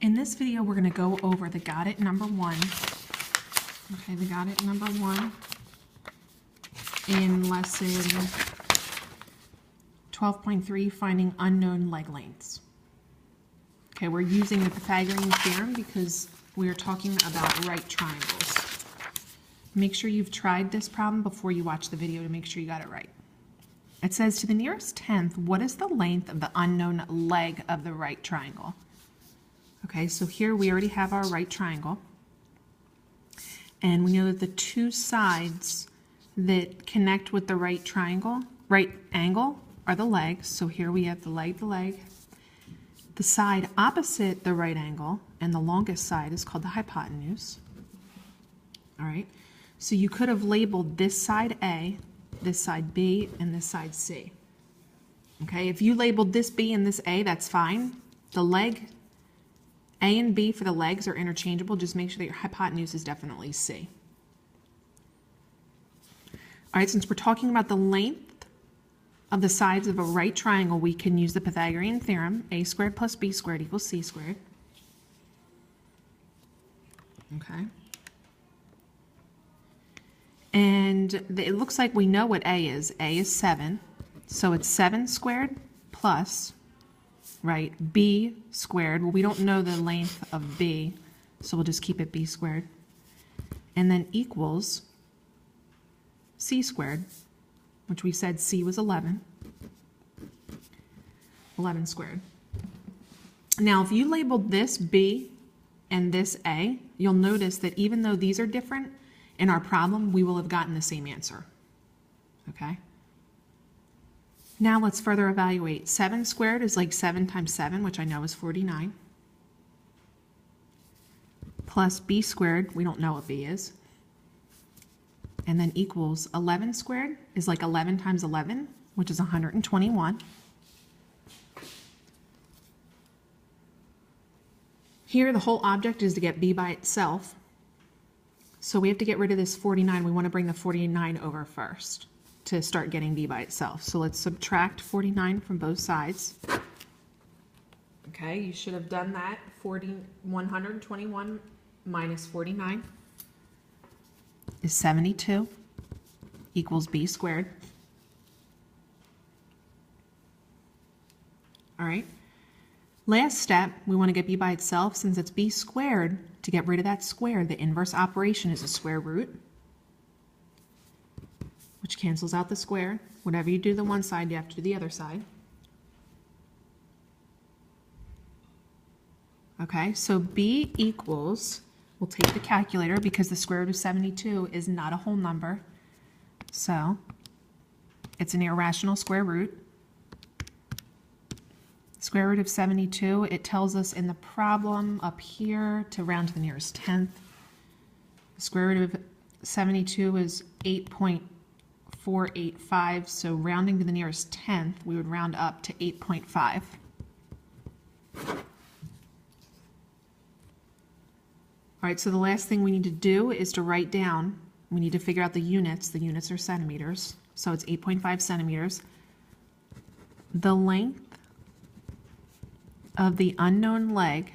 In this video, we're going to go over the Got It number 1. Okay, the Got It number 1 in lesson 12.3, finding unknown leg lengths. Okay, we're using the Pythagorean theorem because we are talking about right triangles. Make sure you've tried this problem before you watch the video to make sure you got it right. It says, to the nearest tenth, what is the length of the unknown leg of the right triangle? Okay, so here we already have our right triangle. And we know that the two sides that connect with the right triangle, right angle, are the legs. So here we have the leg. The side opposite the right angle, and the longest side, is called the hypotenuse. All right, so you could have labeled this side A, this side B, and this side C. Okay, if you labeled this B and this A, that's fine. The leg, A and B for the legs are interchangeable. Just make sure that your hypotenuse is definitely C. All right, since we're talking about the length of the sides of a right triangle, we can use the Pythagorean theorem. A squared plus B squared equals C squared. Okay. And it looks like we know what A is. A is 7. So it's 7 squared plus, right, B squared. Well, we don't know the length of B, so we'll just keep it B squared. And then equals C squared, which we said C was 11. 11 squared. Now, if you labeled this B and this A, you'll notice that even though these are different, in our problem, we will have gotten the same answer. Okay? Now let's further evaluate. 7 squared is like 7 times 7, which I know is 49. Plus B squared, we don't know what B is. And then equals 11 squared is like 11 times 11, which is 121. Here, the whole object is to get B by itself. So we have to get rid of this 49. We want to bring the 49 over first to start getting B by itself. So let's subtract 49 from both sides. Okay, you should have done that. 121 minus 49 is 72 equals B squared. All right. Last step, we want to get B by itself. Since it's B squared, to get rid of that square, the inverse operation is a square root, which cancels out the square. Whatever you do to the one side, you have to do the other side. Okay, so B equals, we'll take the calculator because the square root of 72 is not a whole number. So it's an irrational square root. Square root of 72, it tells us in the problem up here to round to the nearest tenth. The square root of 72 is 8.485, so rounding to the nearest tenth, we would round up to 8.5. All right, so the last thing we need to do is to write down, we need to figure out the units. The units are centimeters, so it's 8.5 centimeters. The length of the unknown leg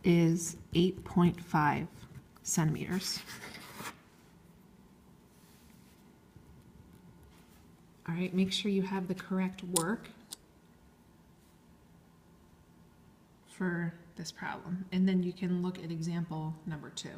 is 8.5 centimeters. All right, make sure you have the correct work for this problem, and then you can look at example number 2.